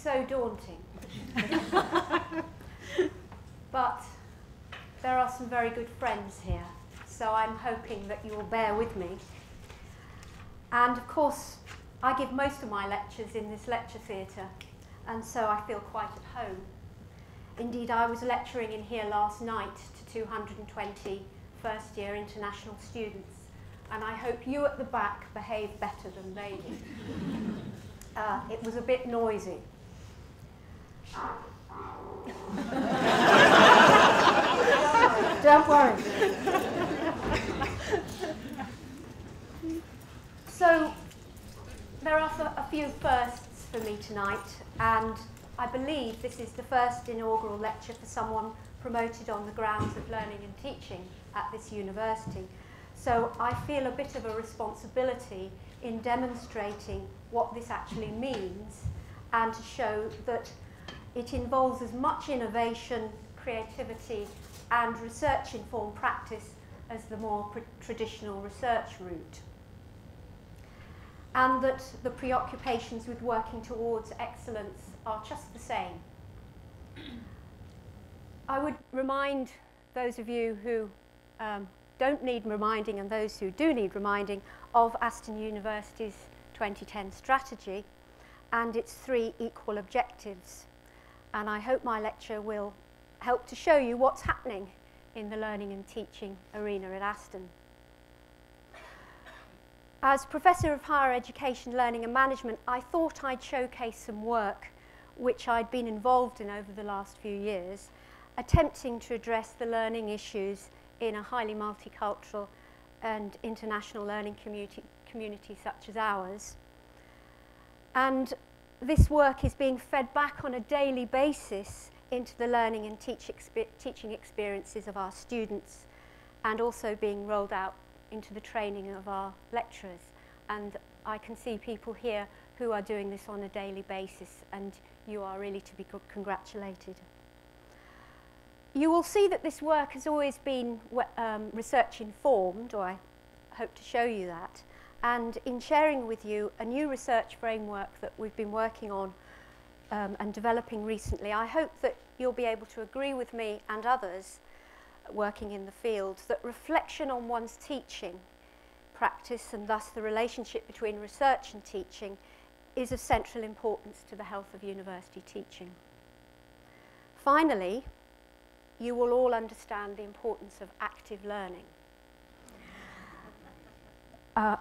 so daunting. But there are some very good friends here, so I'm hoping that you will bear with me. And of course, I give most of my lectures in this lecture theatre, and so I feel quite at home. Indeed, I was lecturing in here last night to 220 first-year international students, and I hope you at the back behave better than they did. It was a bit noisy. Don't worry. So, there are a few firsts for me tonight, and I believe this is the first inaugural lecture for someone promoted on the grounds of learning and teaching at this university. So I feel a bit of a responsibility in demonstrating what this actually means and to show that it involves as much innovation, creativity and research-informed practice as the more traditional research route. And that the preoccupations with working towards excellence are just the same. I would remind those of you who don't need reminding and those who do need reminding of Aston University's 2010 strategy and its 3 equal objectives. And I hope my lecture will help to show you what's happening in the learning and teaching arena at Aston. As Professor of Higher Education, Learning and Management, I thought I'd showcase some work which I'd been involved in over the last few years, attempting to address the learning issues in a highly multicultural and international learning community such as ours. And this work is being fed back on a daily basis into the learning and teaching experiences of our students, and also being rolled out into the training of our lecturers. And I can see people here who are doing this on a daily basis, and you are really to be congratulated. You will see that this work has always been research informed, or I hope to show you that. And in sharing with you a new research framework that we've been working on and developing recently, I hope that you'll be able to agree with me and others working in the field that reflection on one's teaching practice, and thus the relationship between research and teaching, is of central importance to the health of university teaching. Finally, you will all understand the importance of active learning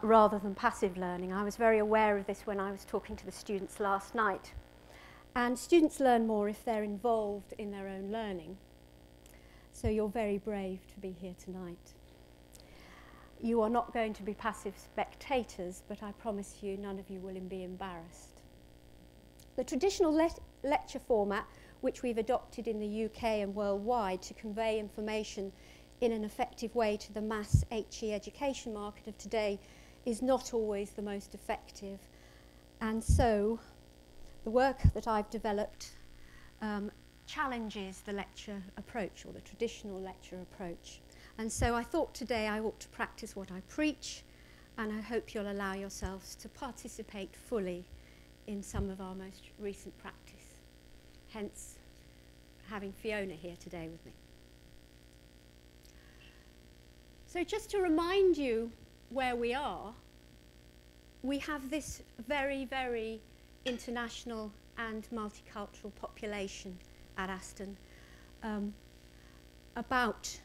rather than passive learning. I was very aware of this when I was talking to the students last night. And students learn more if they're involved in their own learning. So you're very brave to be here tonight. You are not going to be passive spectators, but I promise you none of you will be embarrassed. The traditional lecture format, which we've adopted in the UK and worldwide to convey information in an effective way to the mass HE education market of today, is not always the most effective. And so the work that I've developed challenges the lecture approach, or the traditional lecture approach. And so I thought today I ought to practice what I preach, and I hope you'll allow yourselves to participate fully in some of our most recent practice. Hence, having Fiona here today with me. So just to remind you where we are, we have this very, very international and multicultural population at Aston. About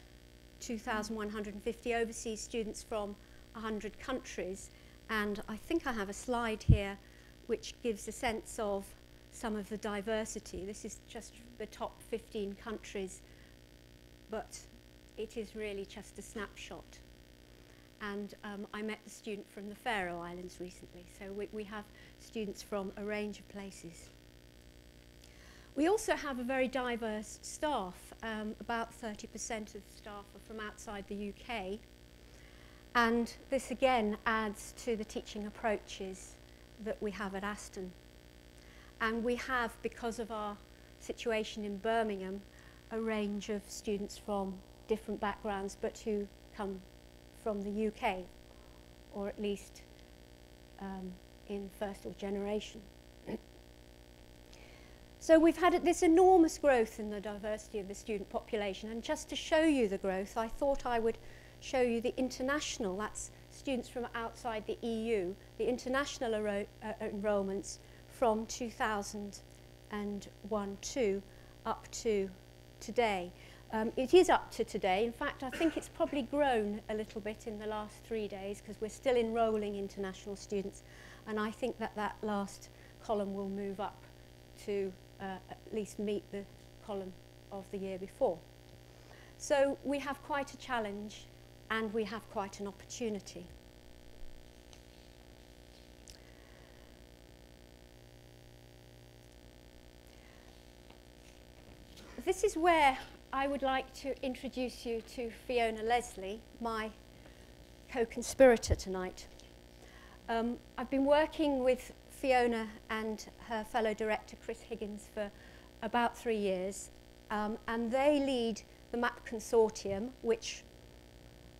2,150 overseas students from 100 countries, and I think I have a slide here which gives a sense of some of the diversity. This is just the top 15 countries, but it is really just a snapshot. And I met the student from the Faroe Islands recently, so we have students from a range of places. We also have a very diverse staff. About 30% of staff are from outside the UK. And this again adds to the teaching approaches that we have at Aston. And we have, because of our situation in Birmingham, a range of students from different backgrounds, but who come from the UK, or at least in first or generation. So we've had this enormous growth in the diversity of the student population, and just to show you the growth, I thought I would show you the international, that's students from outside the EU, the international enrolments from 2001 up to today. It is up to today. In fact, I think it's probably grown a little bit in the last 3 days because we're still enrolling international students, and I think that that last column will move up to at least meet the column of the year before. So we have quite a challenge and we have quite an opportunity. This is where I would like to introduce you to Fiona Leslie, my co-conspirator tonight. I've been working with Fiona and her fellow director Chris Higgins for about 3 years, and they lead the MAP Consortium, which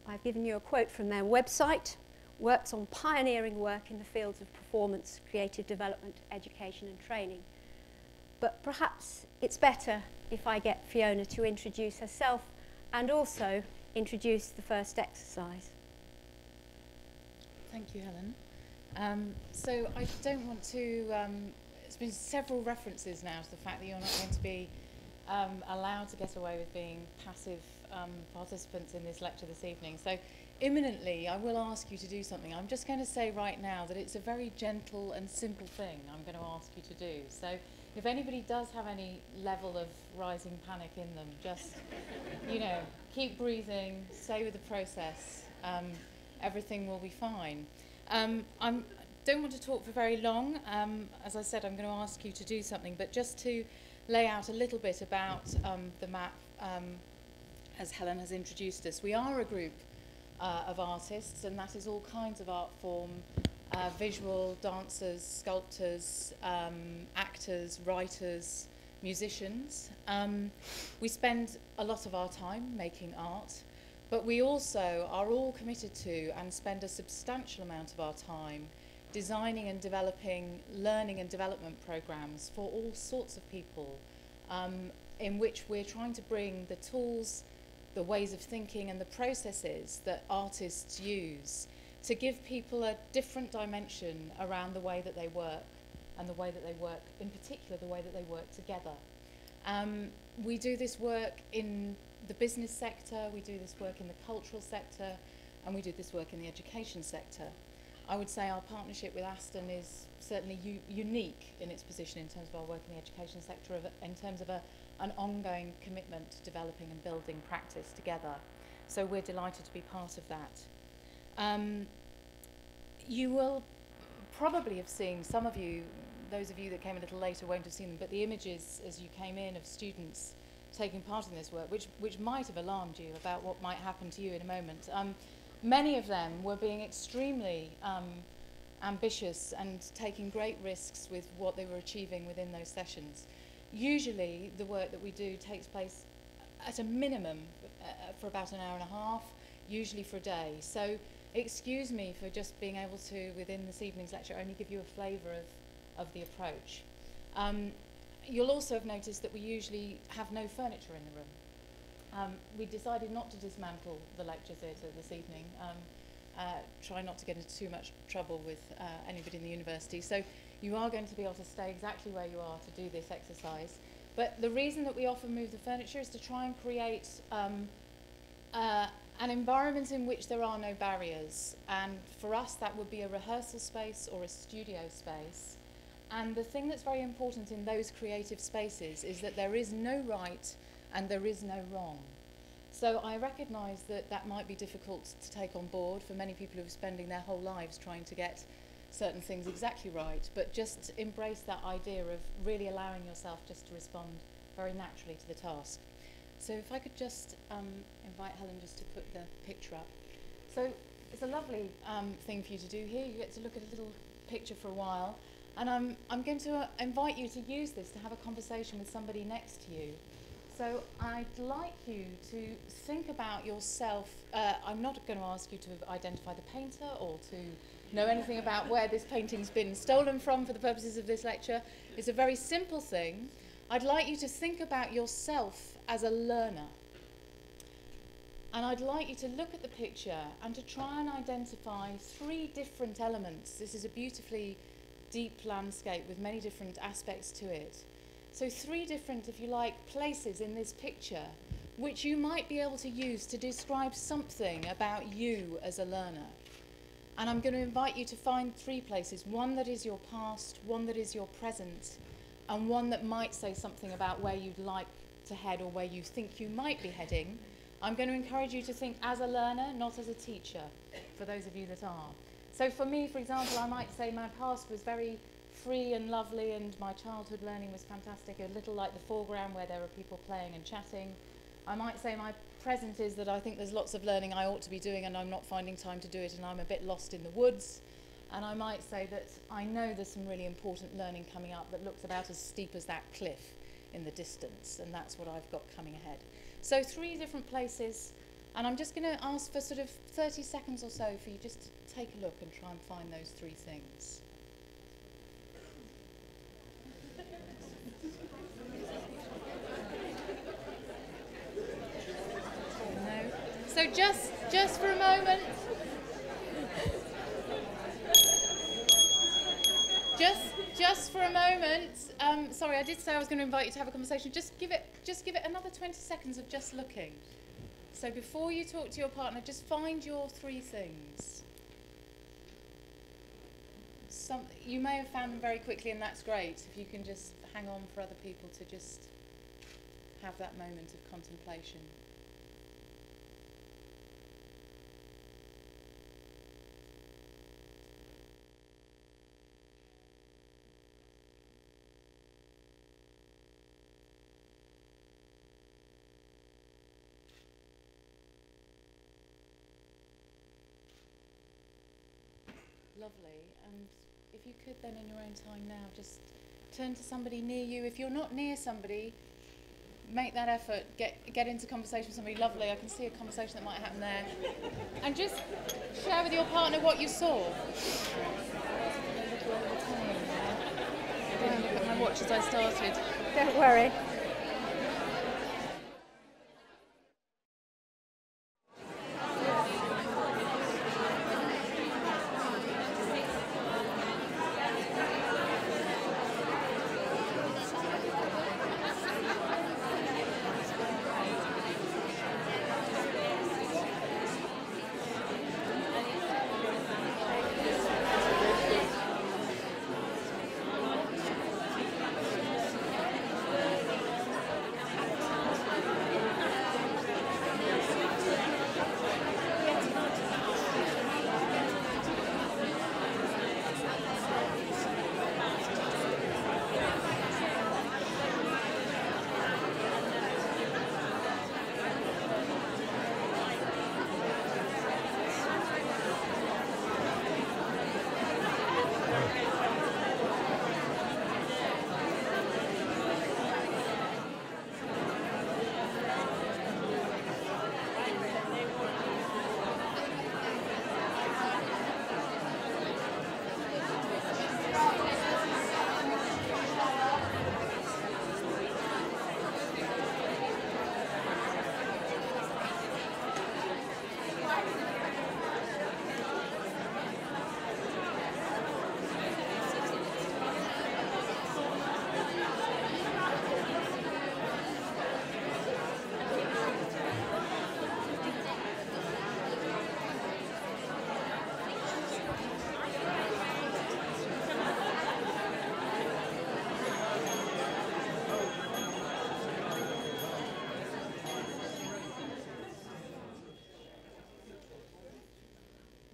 I've given you a quote from their website, works on pioneering work in the fields of performance, creative development, education and training. But perhaps it's better if I get Fiona to introduce herself and also introduce the first exercise. Thank you, Helen. So I don't want to, there's been several references now to the fact that you're not going to be allowed to get away with being passive participants in this lecture this evening. So imminently I will ask you to do something. I'm just going to say right now that it's a very gentle and simple thing I'm going to ask you to do. So if anybody does have any level of rising panic in them, just, you know, keep breathing, stay with the process, everything will be fine. I don't want to talk for very long. As I said, I'm going to ask you to do something, but just to lay out a little bit about the MAP, as Helen has introduced us. We are a group of artists, and that is all kinds of art form, visual, dancers, sculptors, actors, writers, musicians. We spend a lot of our time making art, but we also are all committed to and spend a substantial amount of our time designing and developing learning and development programs for all sorts of people, in which we're trying to bring the tools, the ways of thinking and the processes that artists use to give people a different dimension around the way that they work, and the way that they work, in particular the way that they work together. We do this work in the business sector, we do this work in the cultural sector, and we do this work in the education sector. I would say our partnership with Aston is certainly unique in its position in terms of our work in the education sector, in terms of an ongoing commitment to developing and building practice together. So we're delighted to be part of that. You will probably have seen, some of you, those of you that came a little later won't have seen them, but the images as you came in of students taking part in this work, which might have alarmed you about what might happen to you in a moment. Many of them were being extremely ambitious and taking great risks with what they were achieving within those sessions. Usually the work that we do takes place at a minimum for about an hour and a half, usually for a day. So excuse me for just being able to, within this evening's lecture, only give you a flavour of the approach. You'll also have noticed that we usually have no furniture in the room. We decided not to dismantle the lecture theatre this evening, try not to get into too much trouble with anybody in the university. So you are going to be able to stay exactly where you are to do this exercise. But the reason that we often move the furniture is to try and create an environment in which there are no barriers. And for us, that would be a rehearsal space or a studio space. And the thing that's very important in those creative spaces is that there is no right and there is no wrong. So I recognise that that might be difficult to take on board for many people who are spending their whole lives trying to get certain things exactly right, but just embrace that idea of really allowing yourself just to respond very naturally to the task. So if I could just invite Helen just to put the picture up. So it's a lovely thing for you to do here. You get to look at a little picture for a while, and I'm going to invite you to use this to have a conversation with somebody next to you. So I'd like you to think about yourself. I'm not going to ask you to identify the painter or to know anything about where this painting's been stolen from for the purposes of this lecture. It's a very simple thing. I'd like you to think about yourself as a learner. And I'd like you to look at the picture and to try and identify 3 different elements. This is a beautifully deep landscape with many different aspects to it. So 3 different, if you like, places in this picture which you might be able to use to describe something about you as a learner. And I'm going to invite you to find 3 places, one that is your past, one that is your present, and one that might say something about where you'd like to head or where you think you might be heading. I'm going to encourage you to think as a learner, not as a teacher, for those of you that are. So for me, for example, I might say my past was very free and lovely, and my childhood learning was fantastic, a little like the foreground where there are people playing and chatting. I might say my present is that I think there's lots of learning I ought to be doing and I'm not finding time to do it and I'm a bit lost in the woods. And I might say that I know there's some really important learning coming up that looks about as steep as that cliff in the distance, and that's what I've got coming ahead. So 3 different places, and I'm just going to ask for sort of 30 seconds or so for you just to take a look and try and find those 3 things. No. So just for a moment. Just for a moment. Sorry, I did say I was going to invite you to have a conversation. Just give it another 20 seconds of just looking. So before you talk to your partner, just find your 3 things. You may have found them very quickly, and that's great. If you can just hang on for other people to just have that moment of contemplation. Lovely. And if you could then in your own time now just turn to somebody near you. If you're not near somebody, make that effort, get into conversation with somebody. Lovely. I can see a conversation that might happen there. And just share with your partner what you saw. I didn't look at my watch as I started. Don't worry.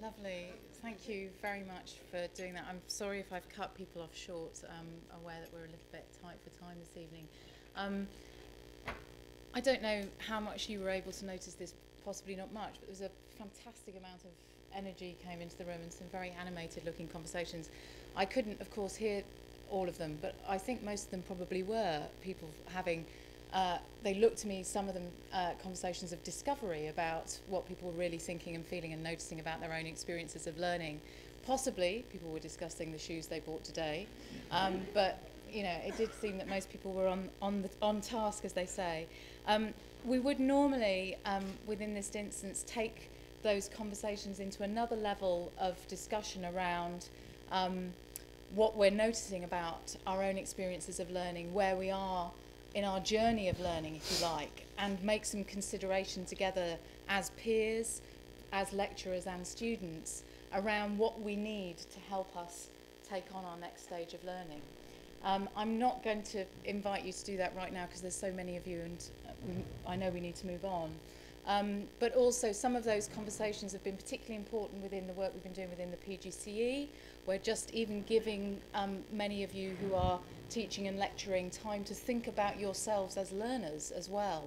Lovely. Thank you very much for doing that. I'm sorry if I've cut people off short. I'm aware that we're a little bit tight for time this evening. I don't know how much you were able to notice this, possibly not much, but there was a fantastic amount of energy came into the room and some very animated looking conversations. I couldn't, of course, hear all of them, but I think most of them probably were people having they looked to me, some of them, conversations of discovery about what people were really thinking and feeling and noticing about their own experiences of learning. Possibly, people were discussing the shoes they bought today, but you know, it did seem that most people were on task, as they say. We would normally, within this instance, take those conversations into another level of discussion around what we're noticing about our own experiences of learning, where we are in our journey of learning, if you like, and make some consideration together as peers, as lecturers and students around what we need to help us take on our next stage of learning. I'm not going to invite you to do that right now because there's so many of you, and I know we need to move on. But also some of those conversations have been particularly important within the work we've been doing within the PGCE. We're just even giving many of you who are teaching and lecturing time to think about yourselves as learners as well,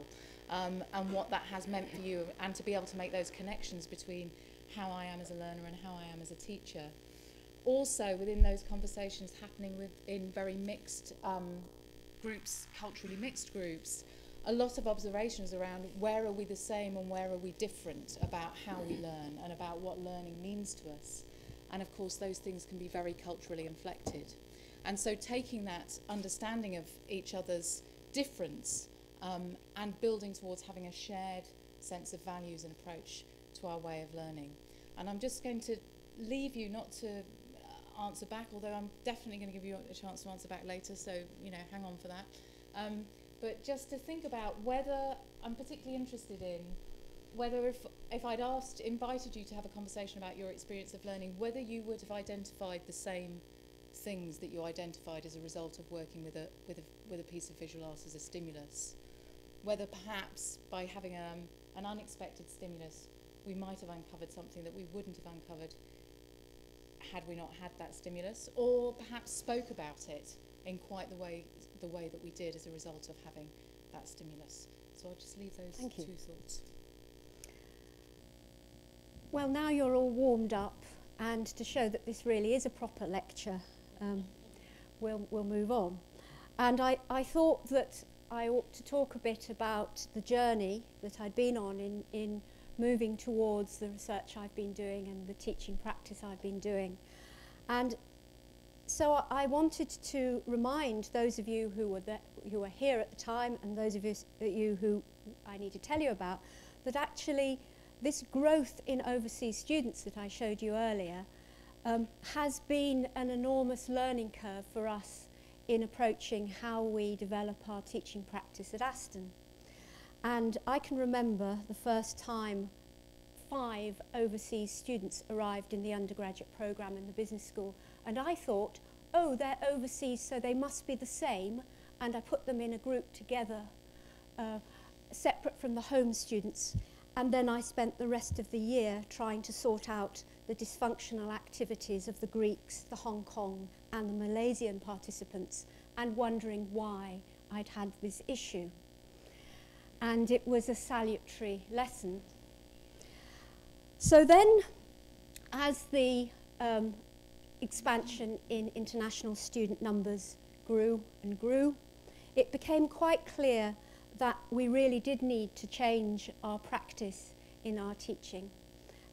and what that has meant for you, and to be able to make those connections between how I am as a learner and how I am as a teacher. Also within those conversations happening within very mixed groups, culturally mixed groups, a lot of observations around where are we the same and where are we different about how we learn and about what learning means to us. And of course those things can be very culturally inflected. And so taking that understanding of each other's difference and building towards having a shared sense of values and approach to our way of learning. And I'm just going to leave you not to answer back, although I'm definitely going to give you a chance to answer back later, so you know, hang on for that. But just to think about whether, I'm particularly interested in whether if I'd invited you to have a conversation about your experience of learning, whether you would have identified the same things that you identified as a result of working with a piece of visual art as a stimulus. Whether perhaps by having an unexpected stimulus, we might have uncovered something that we wouldn't have uncovered had we not had that stimulus, or perhaps spoke about it in quite the way that we did as a result of having that stimulus. So I'll just leave those two thoughts. Well, now you're all warmed up, and to show that this really is a proper lecture, we'll move on. And I thought that I ought to talk a bit about the journey that I'd been on in moving towards the research I've been doing and the teaching practice I've been doing. And so I wanted to remind those of you who were here at the time, and those of you who I need to tell you about, that actually this growth in overseas students that I showed you earlier has been an enormous learning curve for us in approaching how we develop our teaching practice at Aston. And I can remember the first time 5 overseas students arrived in the undergraduate programme in the business school, and I thought, oh, they're overseas, so they must be the same, and I put them in a group together, separate from the home students, and then I spent the rest of the year trying to sort out the dysfunctional activities of the Greeks, the Hong Kong and the Malaysian participants, and wondering why I'd had this issue. And it was a salutary lesson. So then, as the expansion in international student numbers grew and grew, it became quite clear that we really did need to change our practice in our teaching.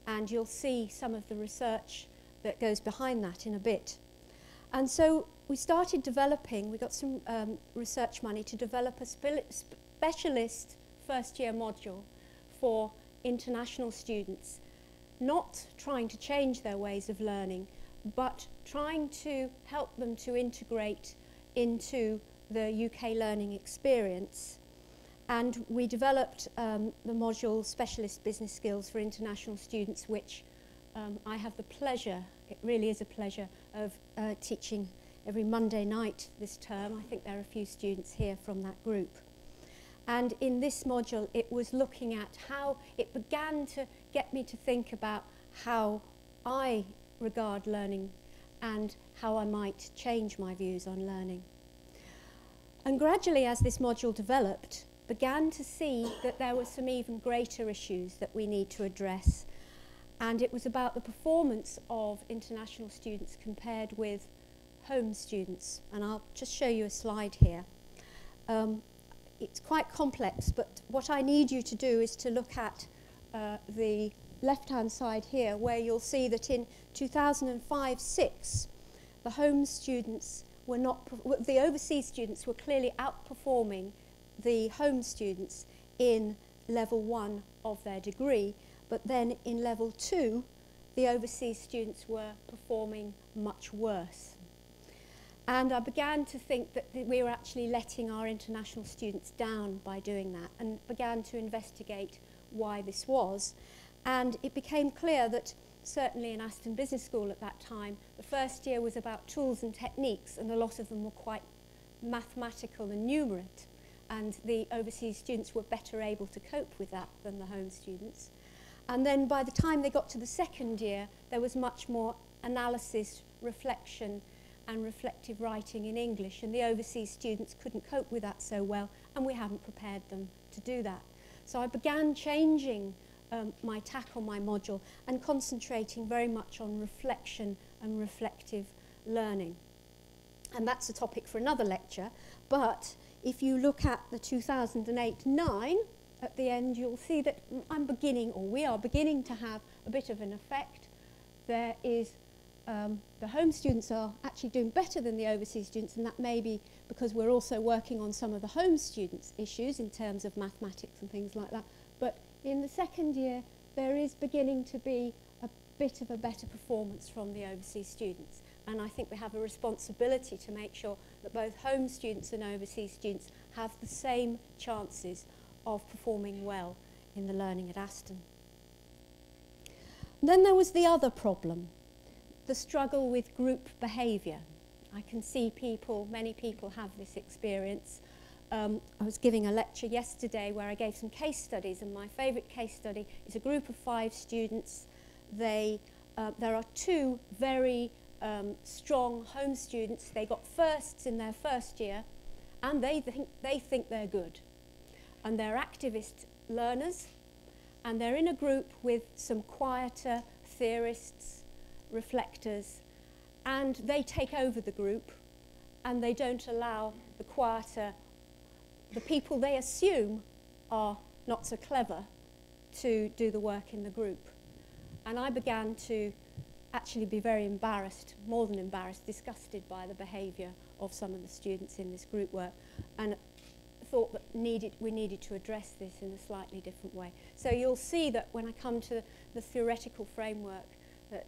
And you'll see some of the research that goes behind that in a bit. And so we started developing, we got some research money to develop a specialist first-year module for international students, not trying to change their ways of learning, but trying to help them to integrate into the UK learning experience. And we developed the module Specialist Business Skills for International Students, which I have the pleasure, it really is a pleasure, of teaching every Monday night this term. I think there are a few students here from that group. And in this module, it was looking at how it began to get me to think about how I regard learning and how I might change my views on learning. And gradually, as this module developed, began to see that there were some even greater issues that we need to address. And it was about the performance of international students compared with home students. And I'll just show you a slide here. It's quite complex, but what I need you to do is to look at the left-hand side here, where you'll see that in 2005-06, the home students were not, the overseas students were clearly outperforming the home students in level 1 of their degree, but then in level 2, the overseas students were performing much worse. And I began to think that we were actually letting our international students down by doing that, and began to investigate why this was. And it became clear that certainly in Aston Business School at that time, the first year was about tools and techniques, and a lot of them were quite mathematical and numerate, and the overseas students were better able to cope with that than the home students. And then by the time they got to the second year, there was much more analysis, reflection, and reflective writing in English, and the overseas students couldn't cope with that so well, and we hadn't prepared them to do that. So I began changing my tack on my module and concentrating very much on reflection and reflective learning. And that's a topic for another lecture, but if you look at the 2008-9, at the end you'll see that I'm beginning, or we are beginning to have a bit of an effect. There is, the home students are actually doing better than the overseas students, and that may be because we're also working on some of the home students' issues in terms of mathematics and things like that. But in the second year, there is beginning to be a bit of a better performance from the overseas students. And I think we have a responsibility to make sure that both home students and overseas students have the same chances of performing well in the learning at Aston. Then there was the other problem, the struggle with group behaviour. I can see people, many people have this experience. I was giving a lecture yesterday where I gave some case studies, and my favourite case study is a group of 5 students. There are 2 very strong home students. They got firsts in their first year, and they think they're good. And they're activist learners, and they're in a group with some quieter theorists, reflectors, and they take over the group, and they don't allow the quieter, the people they assume are not so clever, to do the work in the group. And I began to actually be very embarrassed, more than embarrassed, disgusted by the behaviour of some of the students in this group work, and thought that we needed to address this in a slightly different way. So you'll see that when I come to the theoretical framework that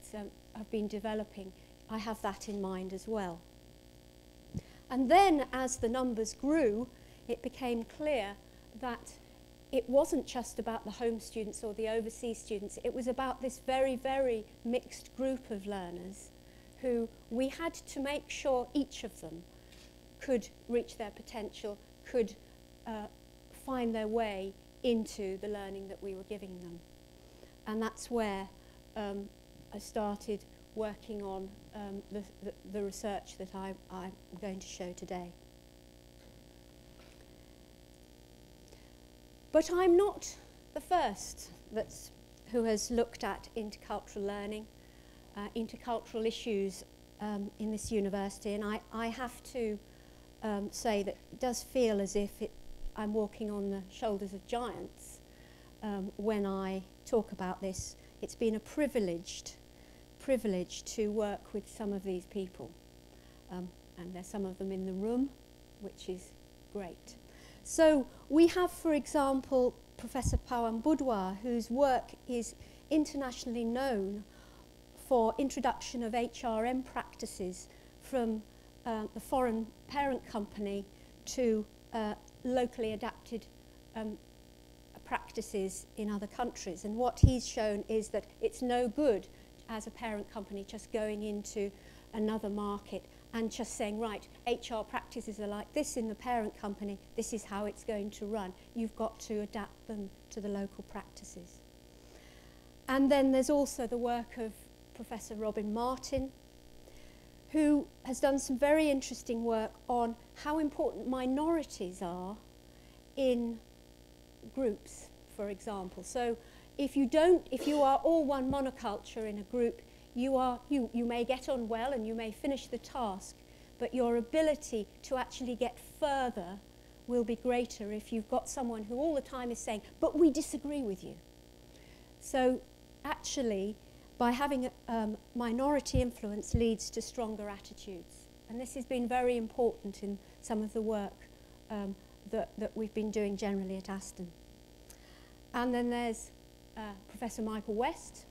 I've been developing, I have that in mind as well. And then as the numbers grew, it became clear that it wasn't just about the home students or the overseas students, it was about this very, very mixed group of learners who we had to make sure each of them could reach their potential, could find their way into the learning that we were giving them. And that's where I started working on the research that I'm going to show today. But I'm not the first who has looked at intercultural learning, intercultural issues in this university, and I have to say that it does feel as if I'm walking on the shoulders of giants when I talk about this. It's been a privilege to work with some of these people, and there's some of them in the room, which is great. So we have, for example, Professor Pawan Budwa, whose work is internationally known for introduction of HRM practices from the foreign parent company to locally adapted practices in other countries. And what he's shown is that it's no good as a parent company just going into another market and just saying, right, HR practices are like this in the parent company, this is how it's going to run. You've got to adapt them to the local practices. And then there's also the work of Professor Robin Martin, who has done some very interesting work on how important minorities are in groups, for example. So if you are all one monoculture in a group, you may get on well and you may finish the task, but your ability to actually get further will be greater if you've got someone who all the time is saying, but we disagree with you. So actually, by having minority influence leads to stronger attitudes And this has been very important in some of the work that we've been doing generally at Aston. And then there's Professor Michael West,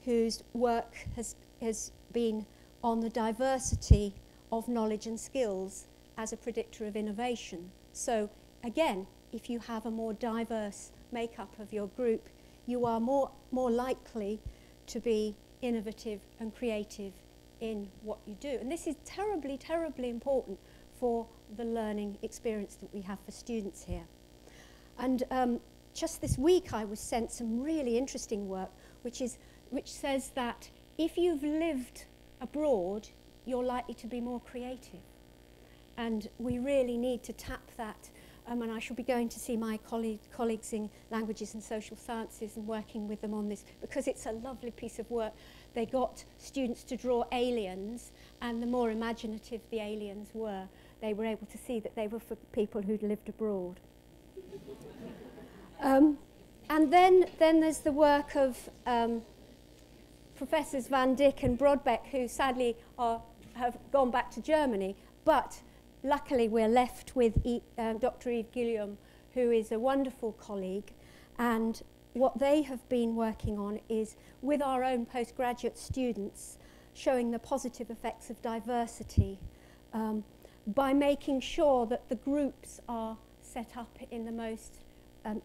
whose work has been on the diversity of knowledge and skills as a predictor of innovation. So again, if you have a more diverse makeup of your group, you are more likely to be innovative and creative in what you do. And this is terribly, terribly important for the learning experience that we have for students here. And just this week I was sent some really interesting work which says that if you've lived abroad, you're likely to be more creative. And we really need to tap that. And I shall be going to see my colleagues in languages and social sciences and working with them on this, because it's a lovely piece of work. They got students to draw aliens, and the more imaginative the aliens were, they were able to see that they were for people who'd lived abroad. And then there's the work of Professors Van Dijk and Brodbeck, who sadly have gone back to Germany, but luckily we're left with Dr. Yves Guillaume, who is a wonderful colleague, and what they have been working on is, with our own postgraduate students, showing the positive effects of diversity by making sure that the groups are set up in the most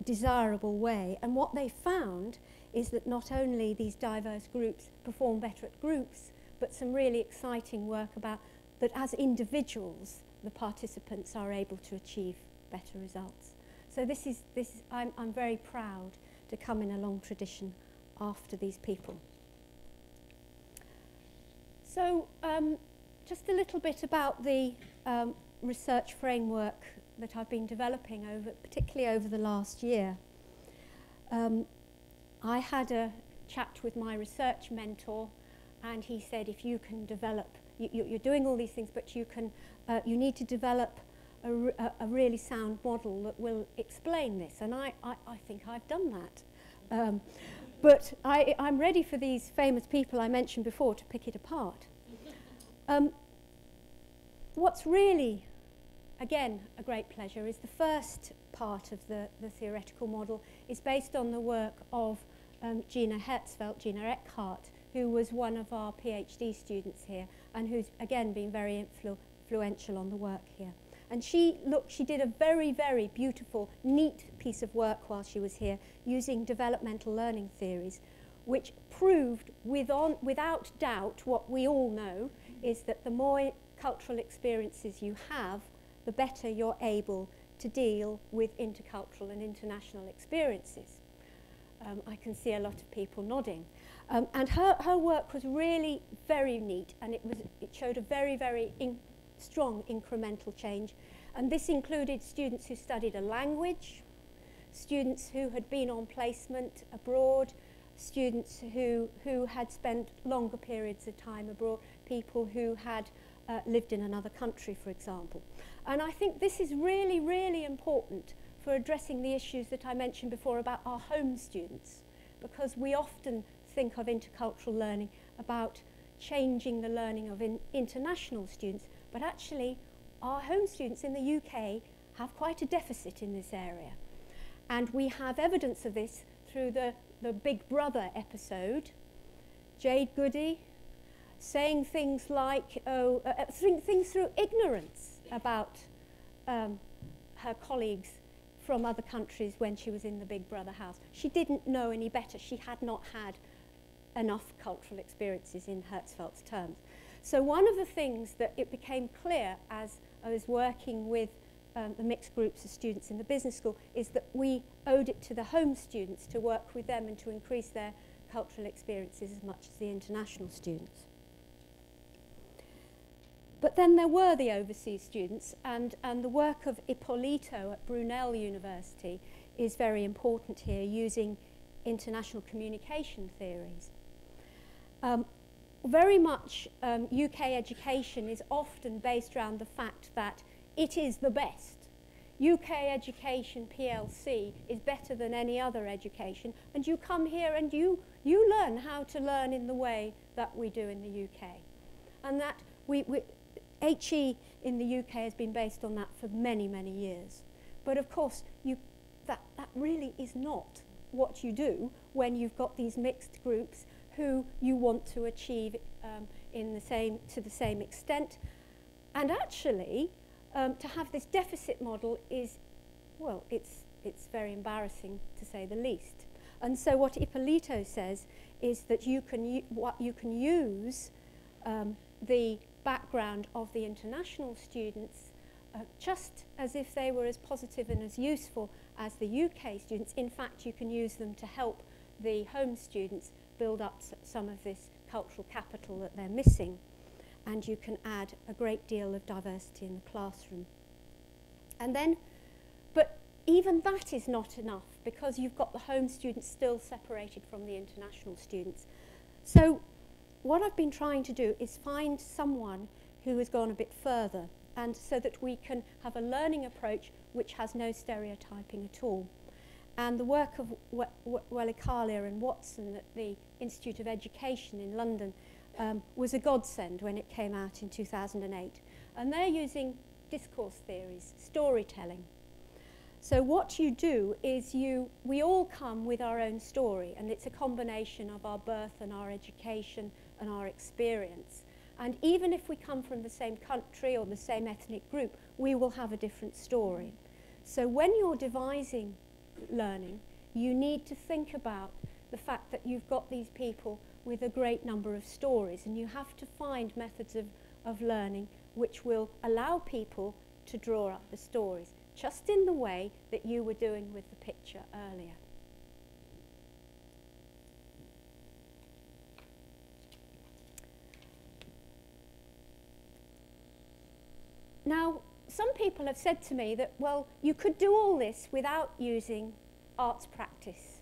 desirable way. And what they found is that not only these diverse groups perform better at groups, but some really exciting work about that as individuals, the participants are able to achieve better results. So I'm very proud to come in a long tradition after these people. So just a little bit about the research framework that I've been developing particularly over the last year. I had a chat with my research mentor, and he said, if you can develop, you're doing all these things, but you need to develop a really sound model that will explain this. And I think I've done that. But I'm ready for these famous people I mentioned before to pick it apart. What's really, again, a great pleasure is the first part of the theoretical model is based on the work of Gina Eckhart, who was one of our PhD students here and who's, again, been very influential on the work here. And she did a very, very beautiful, neat piece of work while she was here using developmental learning theories, which proved without doubt what we all know is that the more cultural experiences you have, the better you're able to deal with intercultural and international experiences. I can see a lot of people nodding. And her work was really very neat, and it showed a very, very strong incremental change. And this included students who studied a language, students who had been on placement abroad, students who had spent longer periods of time abroad, people who had lived in another country, for example. And I think this is really, really important for addressing the issues that I mentioned before about our home students, because we often think of intercultural learning about changing the learning of international students, but actually our home students in the UK have quite a deficit in this area. And we have evidence of this through the Big Brother episode. Jade Goody saying things like, things through ignorance about her colleagues from other countries when she was in the Big Brother house. She didn't know any better. She had not had enough cultural experiences in Hertzfeldt's terms. So one of the things that it became clear as I was working with the mixed groups of students in the business school is that we owed it to the home students to work with them and to increase their cultural experiences as much as the international students. But then there were the overseas students, and the work of Ippolito at Brunel University is very important here, using international communication theories. Very much UK education is often based around the fact that it is the best. UK education PLC is better than any other education, and you come here and you learn how to learn in the way that we do in the UK. And that HE in the UK has been based on that for many, many years. But of course, that really is not what you do when you've got these mixed groups who you want to achieve to the same extent. And actually, to have this deficit model is, well, it's very embarrassing to say the least. And so what Ippolito says is that you can use the background of the international students just as if they were as positive and as useful as the UK students. In fact, you can use them to help the home students build up some of this cultural capital that they're missing. And you can add a great deal of diversity in the classroom. And then, but even that is not enough, because you've got the home students still separated from the international students. So what I've been trying to do is find someone who has gone a bit further, and so that we can have a learning approach which has no stereotyping at all. And the work of Welikalia and Watson at the Institute of Education in London was a godsend when it came out in 2008. And they're using discourse theories, storytelling. So what you do is we all come with our own story, and it's a combination of our birth and our education and our experience. And even if we come from the same country or the same ethnic group, we will have a different story. So when you're devising learning, you need to think about the fact that you've got these people with a great number of stories, and you have to find methods of learning which will allow people to draw up the stories, just in the way that you were doing with the picture earlier. Now, some people have said to me that, well, you could do all this without using arts practice.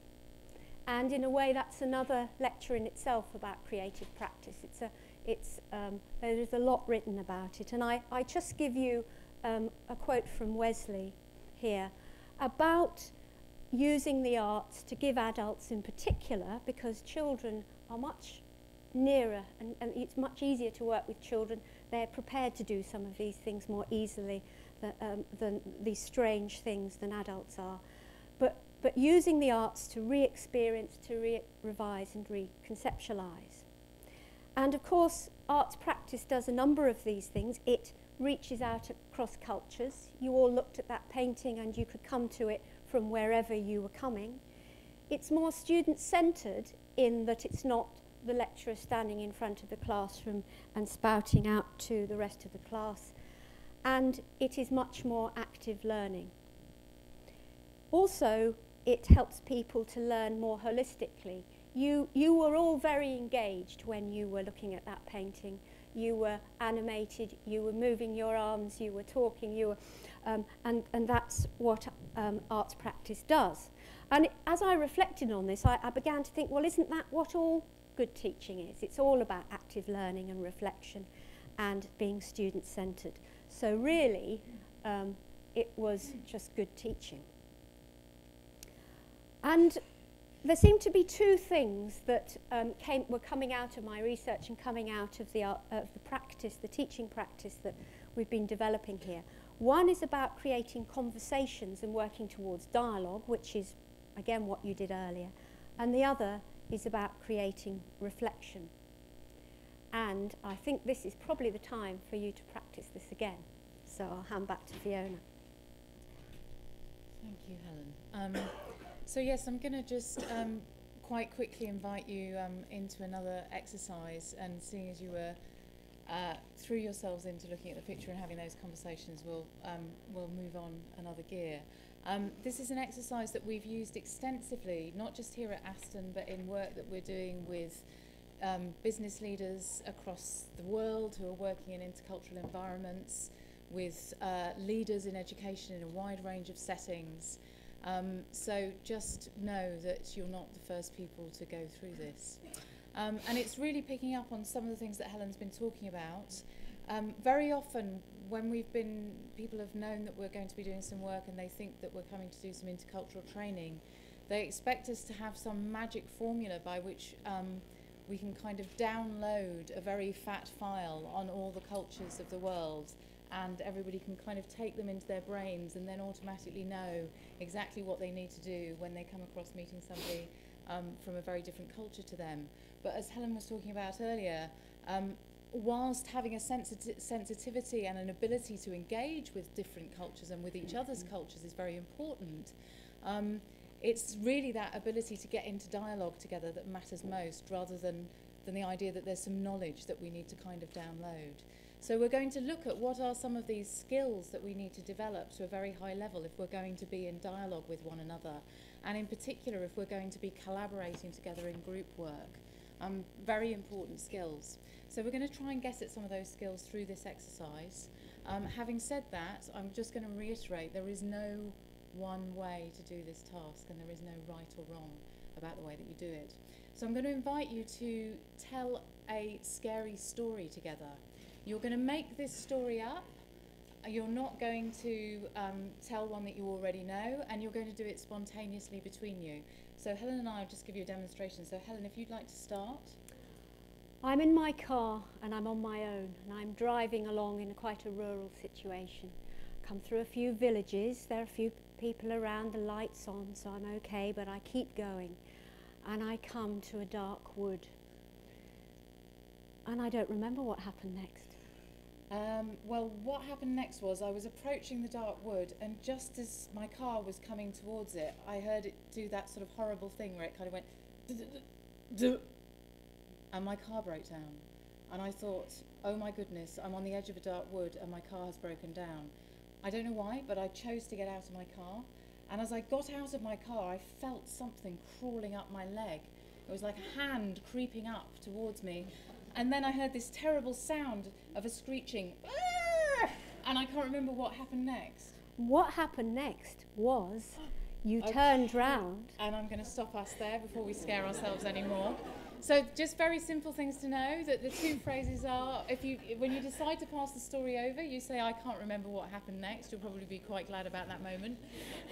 And in a way, that's another lecture in itself about creative practice. There is a lot written about it. And I just give you a quote from Wesley here about using the arts to give adults in particular, because children are much nearer and it's much easier to work with children. They're prepared to do some of these things more easily than these strange things than adults are. But using the arts to re-experience, to revise and reconceptualize. And of course, arts practice does a number of these things. It reaches out across cultures. You all looked at that painting and you could come to it from wherever you were coming. It's more student-centred in that it's not the lecturer standing in front of the classroom and spouting out to the rest of the class. And it is much more active learning. Also, it helps people to learn more holistically. You were all very engaged when you were looking at that painting. You were animated, you were moving your arms, you were talking, and that's what arts practice does. And as I reflected on this, I began to think, well, isn't that what all good teaching is? It's all about active learning and reflection and being student-centred. So really, it was just good teaching. And there seemed to be two things that were coming out of my research and coming out of the practice, the teaching practice that we've been developing here. One is about creating conversations and working towards dialogue, which is, again, what you did earlier. And the other is about creating reflection. And I think this is probably the time for you to practice this again. So I'll hand back to Fiona. Thank you, Helen. So yes, I'm going to just quite quickly invite you into another exercise, and seeing as you were threw yourselves into looking at the picture and having those conversations, we'll move on another gear. This is an exercise that we've used extensively, not just here at Aston, but in work that we're doing with business leaders across the world who are working in intercultural environments, with leaders in education in a wide range of settings. So just know that you're not the first people to go through this. And it's really picking up on some of the things that Helen's been talking about. Very often when people have known that we're going to be doing some work and they think that we're coming to do some intercultural training, they expect us to have some magic formula by which we can kind of download a very fat file on all the cultures of the world, and everybody can kind of take them into their brains and then automatically know exactly what they need to do when they come across meeting somebody from a very different culture to them. But as Helen was talking about earlier, whilst having a sensitivity and an ability to engage with different cultures and with each other's cultures is very important, it's really that ability to get into dialogue together that matters most, rather than the idea that there's some knowledge that we need to kind of download. So we're going to look at what are some of these skills that we need to develop to a very high level if we're going to be in dialogue with one another, and in particular if we're going to be collaborating together in group work. Very important skills. So we're going to try and get at some of those skills through this exercise. Having said that, I'm just going to reiterate there is no one way to do this task, and there is no right or wrong about the way that you do it. So I'm going to invite you to tell a scary story together. You're going to make this story up. You're not going to tell one that you already know, and you're going to do it spontaneously between you. So Helen and I will just give you a demonstration. So Helen, if you'd like to start. I'm in my car and I'm on my own, and I'm driving along in quite a rural situation. Come through a few villages, there are a few people around, the light's on, so I'm okay, but I keep going. And I come to a dark wood. And I don't remember what happened next. Well, what happened next was I was approaching the dark wood, and just as my car was coming towards it, I heard it do that sort of horrible thing where it kind of went and my car broke down. And I thought, oh my goodness, I'm on the edge of a dark wood and my car has broken down. I don't know why, but I chose to get out of my car. And as I got out of my car, I felt something crawling up my leg. It was like a hand creeping up towards me. And then I heard this terrible sound of a screeching, and I can't remember what happened next. What happened next was you turned round. And I'm going to stop us there before we scare ourselves anymore. So just very simple things to know, that the two phrases are, when you decide to pass the story over, you say, I can't remember what happened next. You'll probably be quite glad about that moment.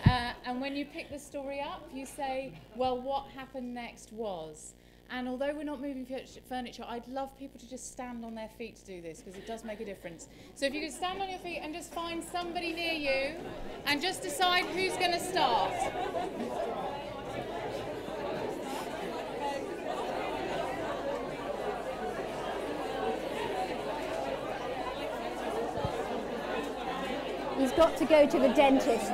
And when you pick the story up, you say, well, what happened next was. And although we're not moving furniture, I'd love people to just stand on their feet to do this, because it does make a difference. So if you could stand on your feet and just find somebody near you and just decide who's going to start. He's got to go to the dentist.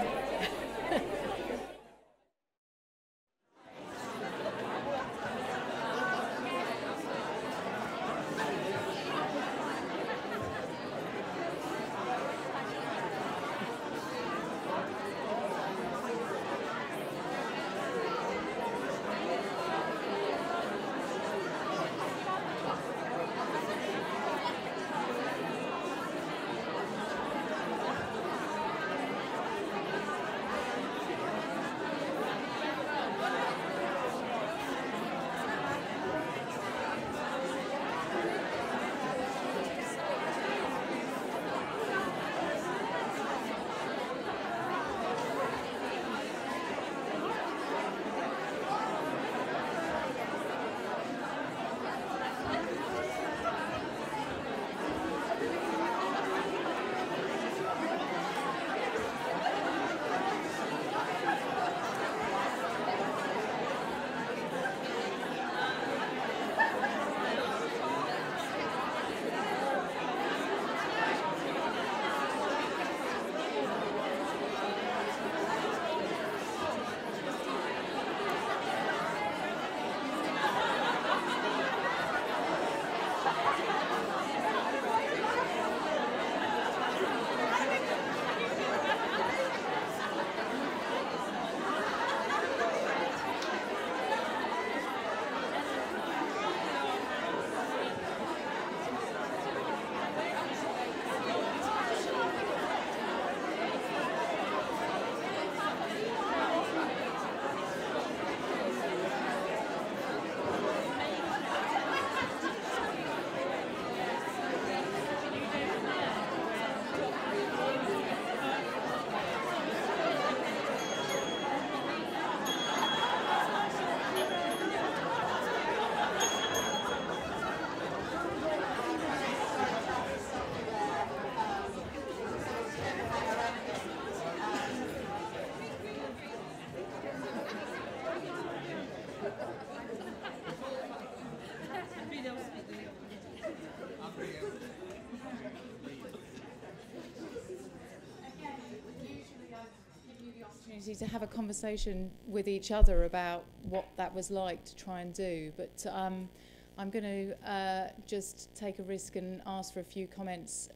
opportunity to have a conversation with each other about what that was like to try and do. But I'm going to just take a risk and ask for a few comments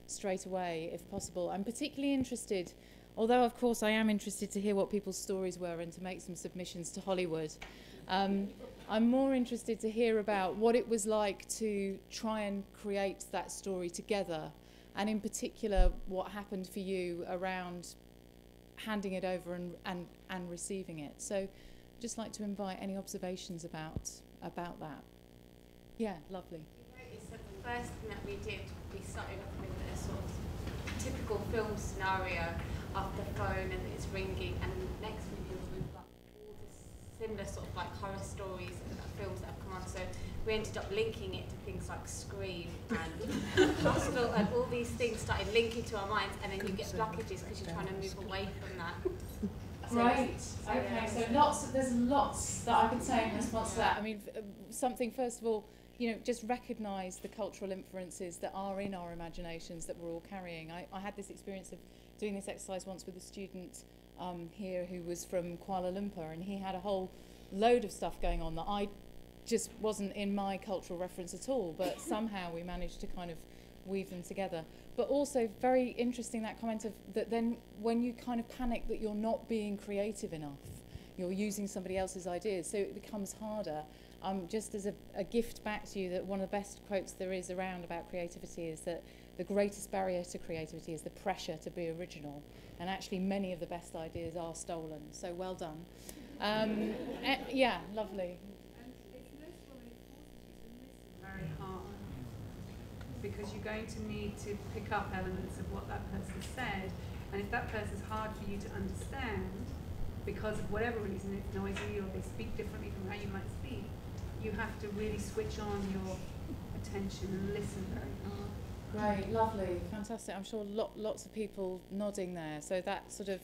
straight away, if possible. I'm particularly interested, although of course I am interested to hear what people's stories were and to make some submissions to Hollywood. I'm more interested to hear about what it was like to try and create that story together, and in particular what happened for you around handing it over and receiving it. So I'd just like to invite any observations about that. Yeah, lovely. So the first thing that we did, we started off with a sort of typical film scenario of the phone and it's ringing, and next we did with like all the similar sort of like horror stories and films that have come on. So we ended up linking it to things like Scream and Hostel, and all these things started linking to our minds, and then you get blockages because you're trying to move away from that. So right. Okay. So there's lots that I could say in response to that. I mean, something first of all, you know, just recognise the cultural influences that are in our imaginations that we're all carrying. I had this experience of doing this exercise once with a student here who was from Kuala Lumpur, and he had a whole load of stuff going on that I just wasn't in my cultural reference at all, but somehow we managed to kind of weave them together. But also very interesting, that comment of that then when you kind of panic that you're not being creative enough, you're using somebody else's ideas, so it becomes harder. Just as a gift back to you, that one of the best quotes there is around about creativity is that the greatest barrier to creativity is the pressure to be original, and actually many of the best ideas are stolen, so well done. Yeah, lovely. And it's most probably very hard, because you're going to need to pick up elements of what that person said, and if that person's hard for you to understand because of whatever reason, it's noisy or they speak differently from how you might speak, you have to really switch on your attention and listen very hard. Great, lovely, fantastic. I'm sure lots of people nodding there. So that sort of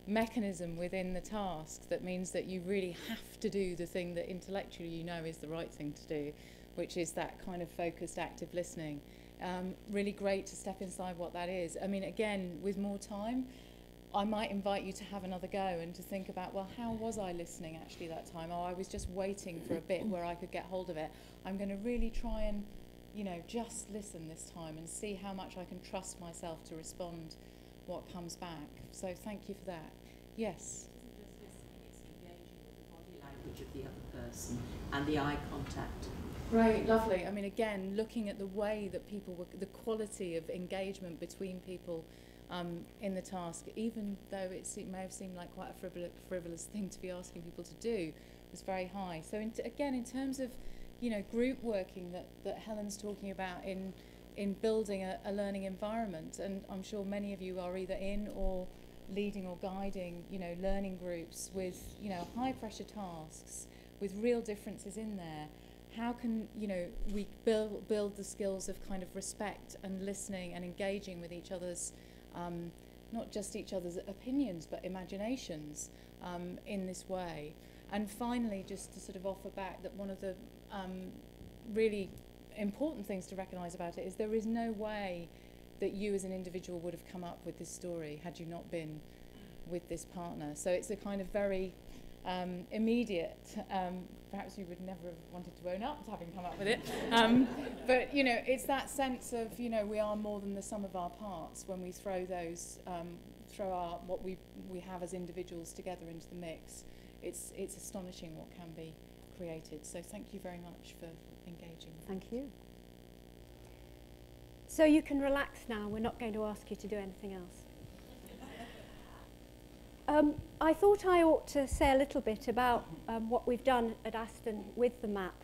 mechanism within the task that means that you really have to do the thing that intellectually you know is the right thing to do, which is that kind of focused, active listening. Really great to step inside what that is. I mean, again, with more time, I might invite you to have another go and to think about, well, how was I listening actually that time? Oh, I was just waiting for a bit where I could get hold of it. I'm going to really try and, you know, just listen this time and see how much I can trust myself to respond what comes back. So thank you for that. Yes? It's listening, it's engaging with the body language of the other person and the eye contact. Great, lovely. I mean, again, looking at the way that people were, the quality of engagement between people in the task, even though it may have seemed like quite a frivolous thing to be asking people to do, was very high. So again, in terms of, you know, group working that Helen's talking about in building a learning environment, and I'm sure many of you are either in or leading or guiding, you know, learning groups with, you know, high pressure tasks with real differences in there. How can, you know, we build the skills of kind of respect and listening and engaging with each other's not just each other's opinions but imaginations in this way. And finally, just to sort of offer back that one of the really important things to recognise about it is there is no way that you as an individual would have come up with this story had you not been with this partner. So it's a kind of very immediate, perhaps you would never have wanted to own up to having come up with it, but you know, it's that sense of, you know, we are more than the sum of our parts when we throw those, throw our what we have as individuals together into the mix. It's astonishing what can be created. So thank you very much for engaging. Thank you. So you can relax now. We're not going to ask you to do anything else. I thought I ought to say a little bit about what we've done at Aston with the map.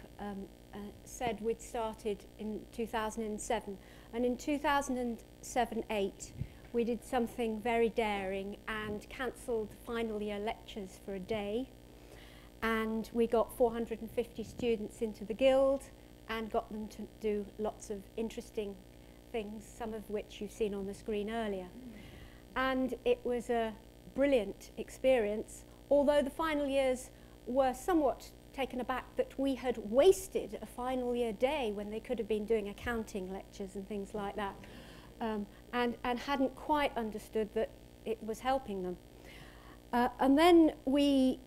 Said we'd started in 2007, and in 2007-8 we did something very daring and cancelled final year lectures for a day, and we got 450 students into the guild and got them to do lots of interesting things, some of which you've seen on the screen earlier. And it was a brilliant experience, although the final years were somewhat taken aback that we had wasted a final year day when they could have been doing accounting lectures and things like that, and hadn't quite understood that it was helping them. And then we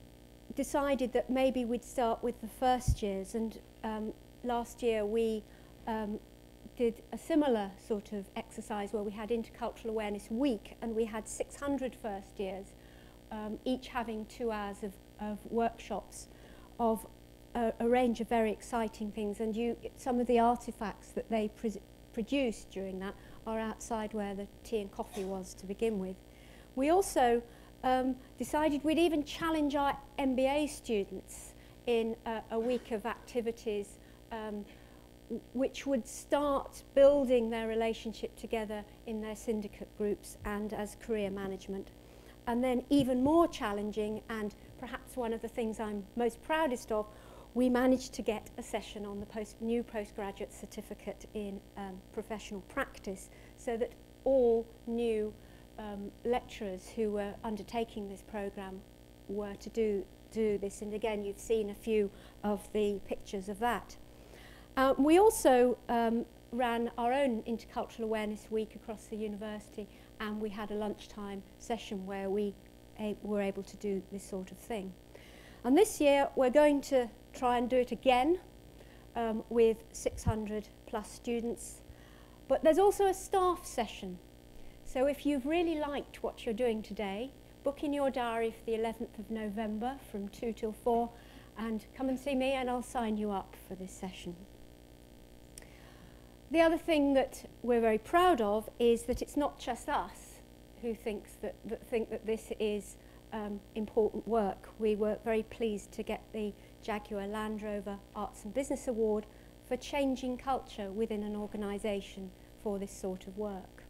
decided that maybe we'd start with the first years, and last year we did a similar sort of exercise where we had Intercultural Awareness Week, and we had 600 first years, each having 2 hours of workshops of a range of very exciting things, and some of the artifacts that they produced during that are outside where the tea and coffee was to begin with. We also decided we'd even challenge our MBA students in a week of activities which would start building their relationship together in their syndicate groups and as career management. And then even more challenging, and perhaps one of the things I'm most proudest of, we managed to get a session on the new postgraduate certificate in professional practice, so that all new lecturers who were undertaking this programme were to do this. And again, you've seen a few of the pictures of that. We also ran our own Intercultural Awareness Week across the university, and we had a lunchtime session where we were able to do this sort of thing. And this year we're going to try and do it again with 600 plus students. But there's also a staff session. So if you've really liked what you're doing today, book in your diary for the 11th of November from 2 till 4 and come and see me, and I'll sign you up for this session. The other thing that we're very proud of is that it's not just us who think that this is important work. We were very pleased to get the Jaguar Land Rover Arts and Business Award for changing culture within an organisation for this sort of work.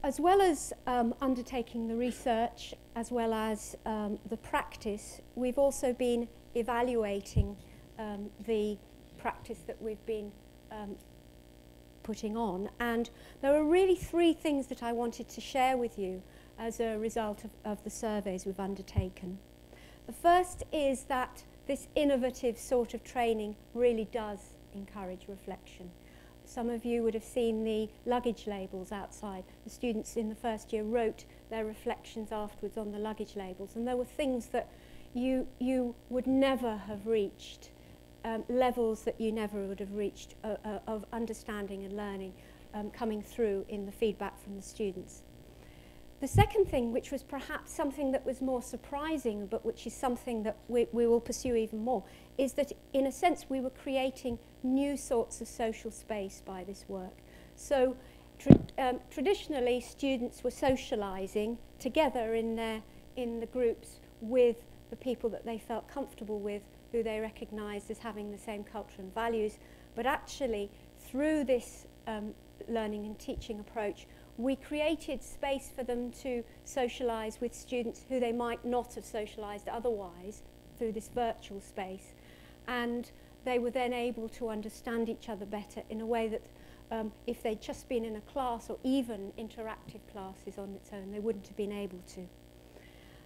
As well as undertaking the research, as well as the practice, we've also been evaluating the practice that we've been putting on, and there are really 3 things that I wanted to share with you as a result of the surveys we've undertaken. The first is that this innovative sort of training really does encourage reflection. Some of you would have seen the luggage labels outside. The students in the first year wrote their reflections afterwards on the luggage labels, and there were things that you would never have reached, levels that you never would have reached of understanding and learning coming through in the feedback from the students. The second thing, which was perhaps something that was more surprising, but which is something that we will pursue even more, is that in a sense we were creating new sorts of social space by this work. So traditionally students were socialising together in the groups with the people that they felt comfortable with, who they recognised as having the same culture and values. But actually, through this learning and teaching approach, we created space for them to socialise with students who they might not have socialised otherwise through this virtual space. And they were then able to understand each other better in a way that if they'd just been in a class or even interactive classes on its own, they wouldn't have been able to.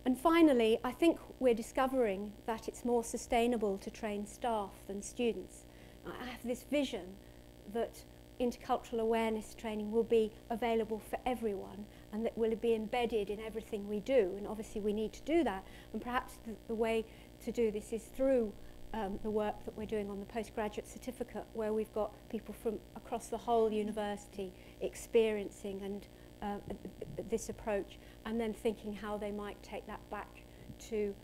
And finally, I think we're discovering that it's more sustainable to train staff than students. I have this vision that intercultural awareness training will be available for everyone, and that will be embedded in everything we do, and obviously we need to do that, and perhaps the way to do this is through the work that we're doing on the postgraduate certificate, where we've got people from across the whole university experiencing and this approach, and then thinking how they might take that back to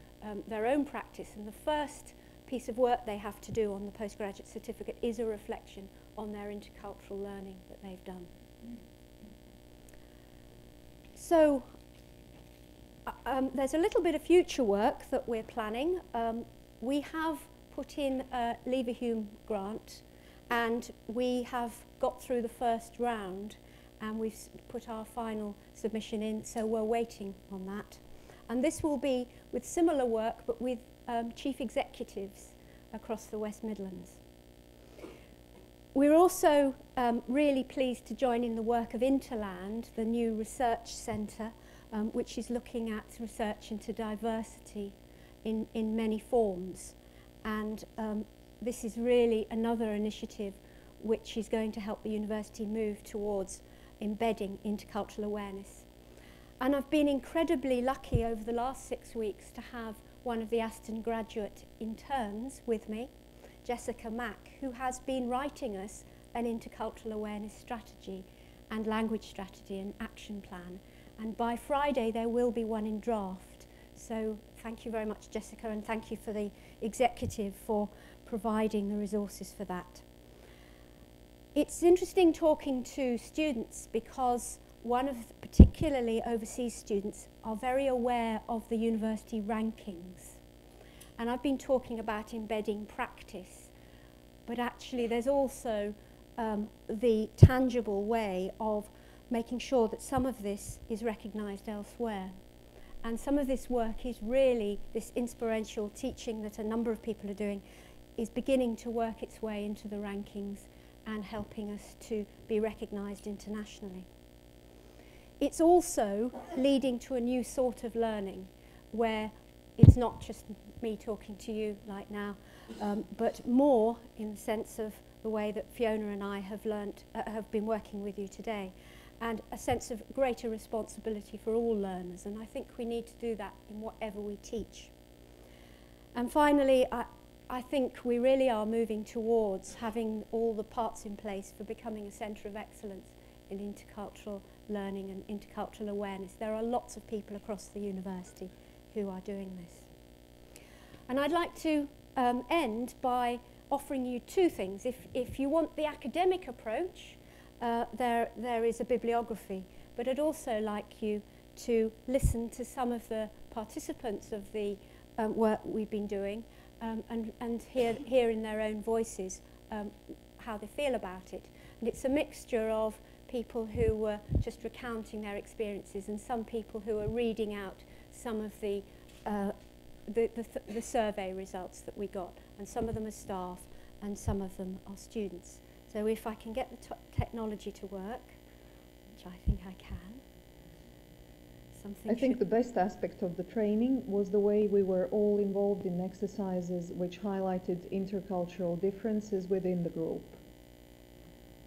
their own practice. And the first piece of work they have to do on the postgraduate certificate is a reflection on their intercultural learning that they've done. So there's a little bit of future work that we're planning. We have put in a Leverhulme grant, and we have got through the first round, and we've put our final submission in, so we're waiting on that. And this will be with similar work, but with chief executives across the West Midlands. We're also really pleased to join in the work of Interland, the new research centre, which is looking at research into diversity in many forms. And this is really another initiative which is going to help the university move towards embedding intercultural awareness. And I've been incredibly lucky over the last 6 weeks to have one of the Aston graduate interns with me, Jessica Mack, who has been writing us an intercultural awareness strategy and language strategy and action plan. And by Friday there will be one in draft. So thank you very much, Jessica, and thank you for the executive for providing the resources for that. It's interesting talking to students because particularly overseas students are very aware of the university rankings. And I've been talking about embedding practice, but actually there's also the tangible way of making sure that some of this is recognised elsewhere. And some of this work is really, this inspirational teaching that a number of people are doing, is beginning to work its way into the rankings and helping us to be recognised internationally. It's also leading to a new sort of learning where it's not just me talking to you like now, but more in the sense of the way that Fiona and I have learnt, have been working with you today, and a sense of greater responsibility for all learners. And I think we need to do that in whatever we teach. And finally, I think we really are moving towards having all the parts in place for becoming a centre of excellence in intercultural learning and intercultural awareness. There are lots of people across the university who are doing this. And I'd like to end by offering you two things. If you want the academic approach, there is a bibliography, but I'd also like you to listen to some of the participants of the work we've been doing and hear in their own voices how they feel about it. And it's a mixture of people who were just recounting their experiences and some people who are reading out some of the survey results that we got, and some of them are staff and some of them are students. So if I can get the technology to work, which I think I can. I think the best aspect of the training was the way we were all involved in exercises which highlighted intercultural differences within the group.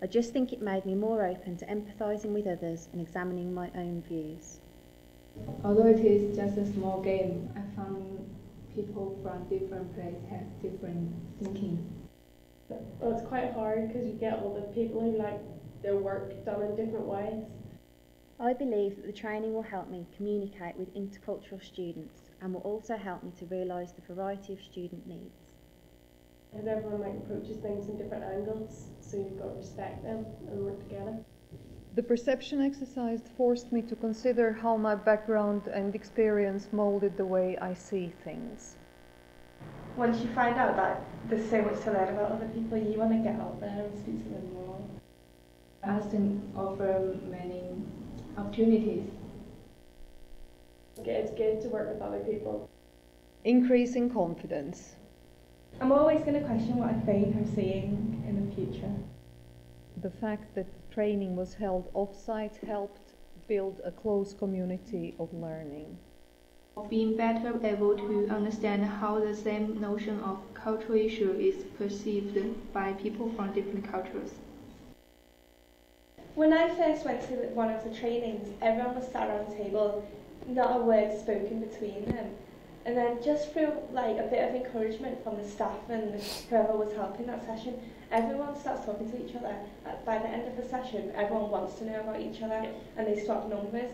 I just think it made me more open to empathising with others and examining my own views. Although it is just a small game, I found people from different places have different thinking. Well, it's quite hard because you get all the people who like their work done in different ways. I believe that the training will help me communicate with intercultural students and will also help me to realise the variety of student needs. Because everyone like approaches things in different angles, so you've got to respect them and work together. The perception exercise forced me to consider how my background and experience moulded the way I see things. Once you find out that there's so much to learn about other people, you want to get out there and speak to them more. Aston offer many opportunities. It's good to work with other people. Increasing confidence. I'm always going to question what I think I'm seeing in the future. The fact that training was held off-site helped build a close community of learning. Being better able to understand how the same notion of cultural issue is perceived by people from different cultures. When I first went to one of the trainings, everyone was sat around the table, not a word spoken between them. And then just through like a bit of encouragement from the staff and whoever was helping that session, everyone starts talking to each other. By the end of the session, everyone wants to know about each other and they swap numbers.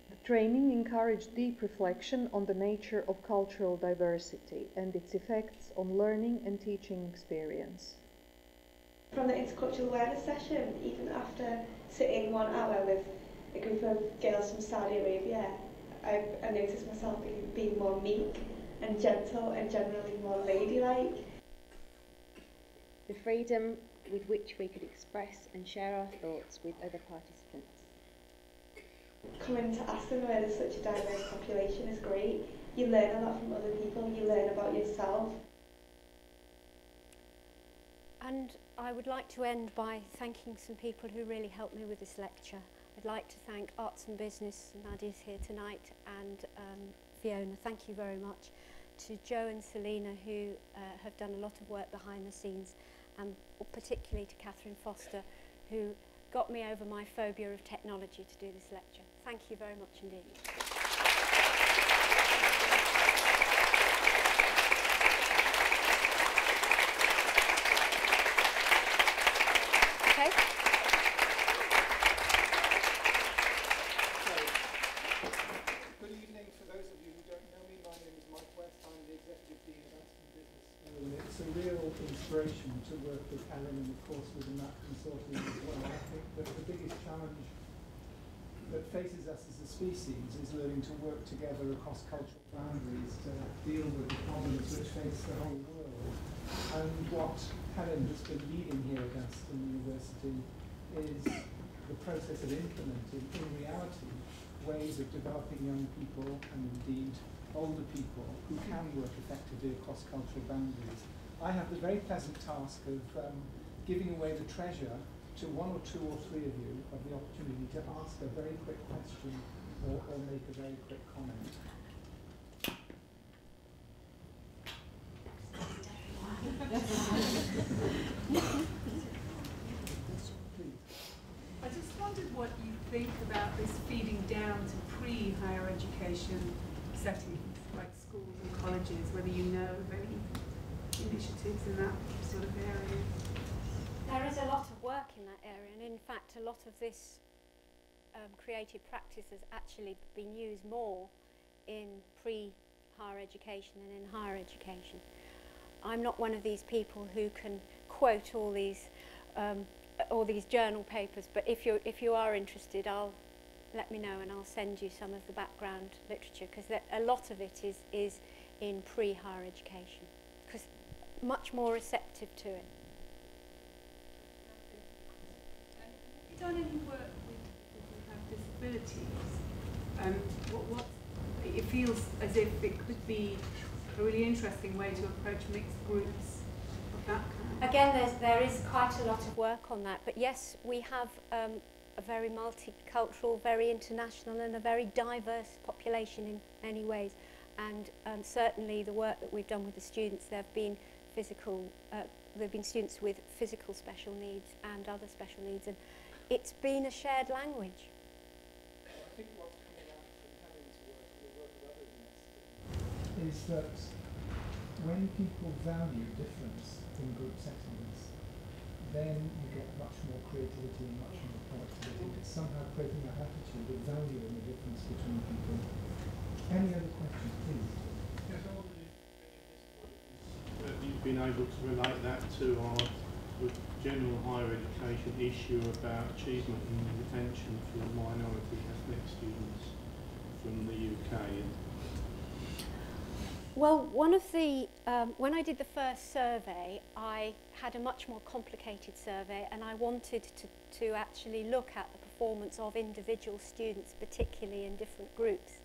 The training encouraged deep reflection on the nature of cultural diversity and its effects on learning and teaching experience. From the intercultural awareness session, even after sitting 1 hour with a group of girls from Saudi Arabia, I noticed myself being more meek and gentle and generally more ladylike. The freedom with which we could express and share our thoughts with other participants. Coming to Aston where there's such a diverse population is great. You learn a lot from other people, you learn about yourself. And I would like to end by thanking some people who really helped me with this lecture. I'd like to thank Arts and Business, Nadia's here tonight, and Fiona, thank you very much. To Joe and Selena, who have done a lot of work behind the scenes, and particularly to Catherine Foster, who got me over my phobia of technology to do this lecture. Thank you very much indeed. Okay. Good evening. For those of you who don't know me, my name is Mike West. I'm the Executive Dean of Aston Business School. And it's a real inspiration to work with Helen and, of course, with the MAP consortium as well. I think that the biggest challenge that faces us as a species is learning to work together across cultural boundaries to deal with the problems which face the whole world. And what Helen has been leading here at Aston University is the process of implementing, in reality, ways of developing young people and indeed older people who can work effectively across cultural boundaries. I have the very pleasant task of giving away the treasure to one or two or three of you of the opportunity to ask a very quick question or make a very quick comment. I just wondered what you think about this feeding down to pre-higher education settings, like schools and colleges, whether you know of any initiatives in that sort of area. There is a lot of work in that area, and in fact a lot of this creative practice has actually been used more in pre-higher education than in higher education. I'm not one of these people who can quote all these journal papers, but if you are interested, let me know and I'll send you some of the background literature, because a lot of it is in pre-higher education, because much more receptive to it. Done any work with people who have disabilities? It feels as if it could be a really interesting way to approach mixed groups of that kind. Again, there is quite a lot of work on that, but yes, we have a very multicultural, very international and a very diverse population in many ways, and certainly the work that we've done with the students, there have been students with physical special needs and other special needs, and it's been a shared language. I think what's coming out from Helen's work and the work of others in Aston is that when people value difference in group settings, then you get much more creativity and much more productivity. It's somehow creating that attitude of valuing the difference between people. Any other questions, please? Yes, I wondered if you've been able to relate that to our general higher education issue about achievement and retention for minority ethnic students from the UK. Well, one of the, when I did the first survey, I had a much more complicated survey, and I wanted to actually look at the performance of individual students, particularly in different groups.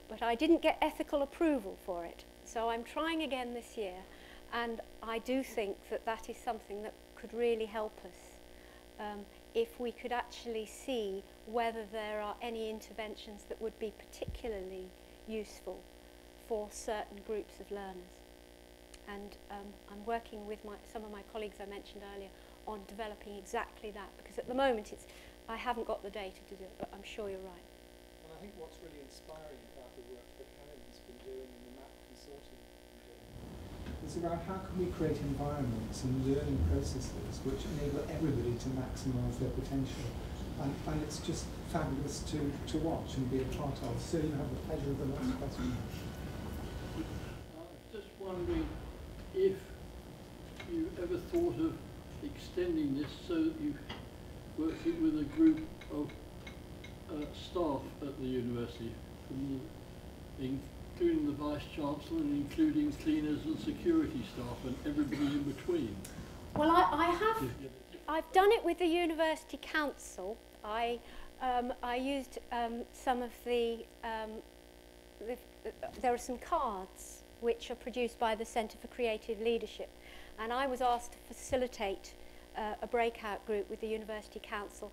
But I didn't get ethical approval for it. So I'm trying again this year, and I do think that that is something that could really help us if we could actually see whether there are any interventions that would be particularly useful for certain groups of learners. And I'm working with some of my colleagues I mentioned earlier on developing exactly that, because at the moment I haven't got the data to do it, but I'm sure you're right. And I think what's really inspiring about the work that Helen's been doing in the MAP consortium is around how can we create environments and learning processes which enable everybody to maximise their potential. And it's just fabulous to watch and be a part of. So you have the pleasure of the last question. Just wondering if you ever thought of extending this so that you working with a group of staff at the university, including the Vice-Chancellor and including cleaners and security staff and everybody in between. Well, I've done it with the University Council. I used some of there are some cards which are produced by the Centre for Creative Leadership, and I was asked to facilitate a breakout group with the University Council,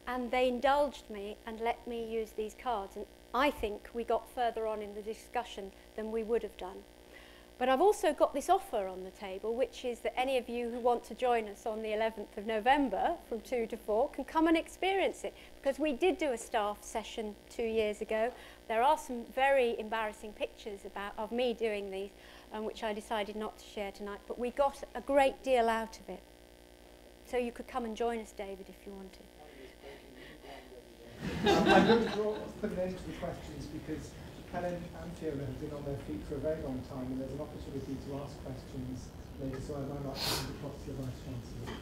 and they indulged me and let me use these cards, and I think we got further on in the discussion than we would have done. But I've also got this offer on the table, which is that any of you who want to join us on the 11th of November from 2 to 4 can come and experience it. Because we did do a staff session 2 years ago. There are some very embarrassing pictures of me doing these, which I decided not to share tonight. But we got a great deal out of it. So you could come and join us, David, if you wanted. I'm going to put an end to the questions because Helen and Fiona have been on their feet for a very long time, and there's an opportunity to ask questions later, so I might like to hand across to the Vice Chancellor.